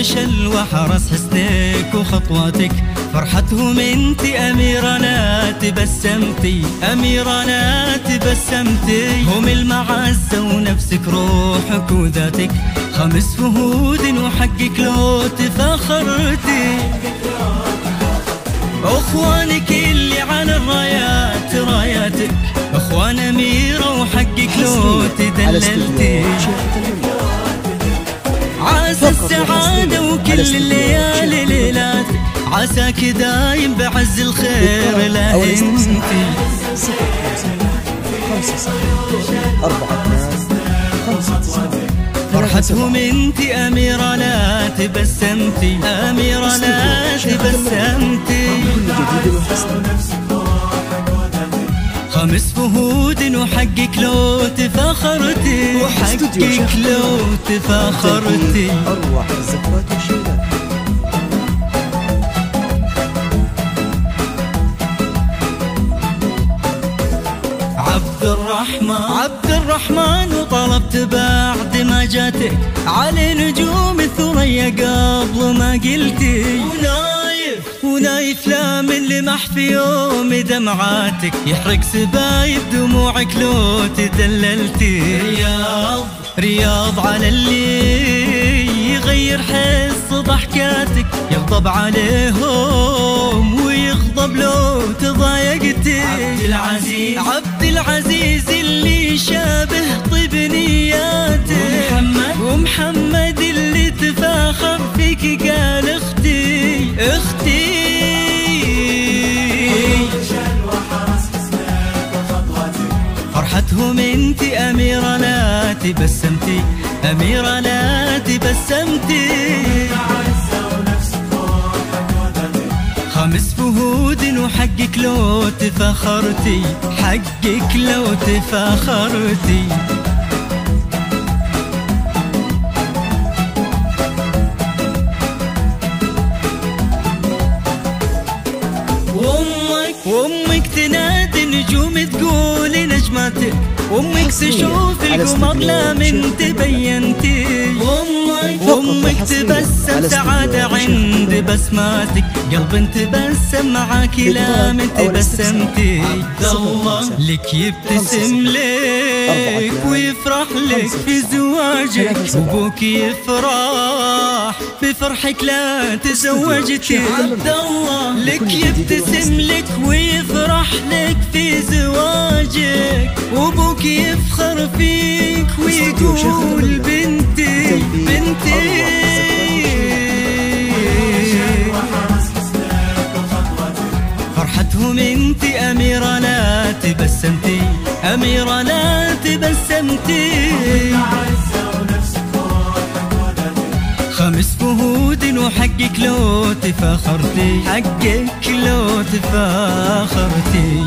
فشل وحرس حسنك وخطواتك، فرحتهم انت أميرة لا تبسمتي، أميرة لا تبسمتي. هم المعزة ونفسك روحك وذاتك، 5 فهود وحقك لو تفاخرتي. اخوانك اللي على الرايات راياتك، اخوان أميرة وحقك لو تدللتي. عسى السعادة وكل الليالي ليلاتك، عساك دايم بعز الخير لا انتي. 5 فرحتهم انت أميرة لا تبسمتي، أميرة لا تبسمتي. 5 فهود وحقك لو تفاخرتي، وحقك لو تفاخرتي. أروح الذكريات والشيلات. عبد الرحمن وطلبت بعد ما جاتك، علي نجوم الثريا قبل ما قلتي. ونايف لا من لمح في يوم دمعاتك، يحرق سبايب دموعك لو تدللتي. رياض على اللي يغير حس ضحكاتك، يغضب عليهم ويغضب لو تضايقتي. عبد العزيز اللي شابه طيب نياتك، ومحمد اللي تفاخر فيك قال اختي اختي. فرحتهم انت أميرة لا تبسمتي، أميرة لا تبسمتي. 5 فهود وحقك لو تفاخرتي، حقك لو تفاخرتي. وامك تنادي نجوم تقول نجماتك، وامك تشوف القمر لا من تبينتي. وامك تبسم سعادة عند بسماتك، قلب تبسم معاك لا من تبسمتي. الله لك يبتسم لك ويفرح لك في زواجك، وابوك يفرح بفرحك لا تزوجتي. عبد الله لك يبتسم لك ويفرح لك في زواجك، وابوك يفخر فيك ويقول بنتي بنتي. فرحتهم انت أميرة لا تبسمتي، أميرة لا تبسمتي. 5 فهود وحقك لو تفاخرتي، حقك لو تفاخرتي.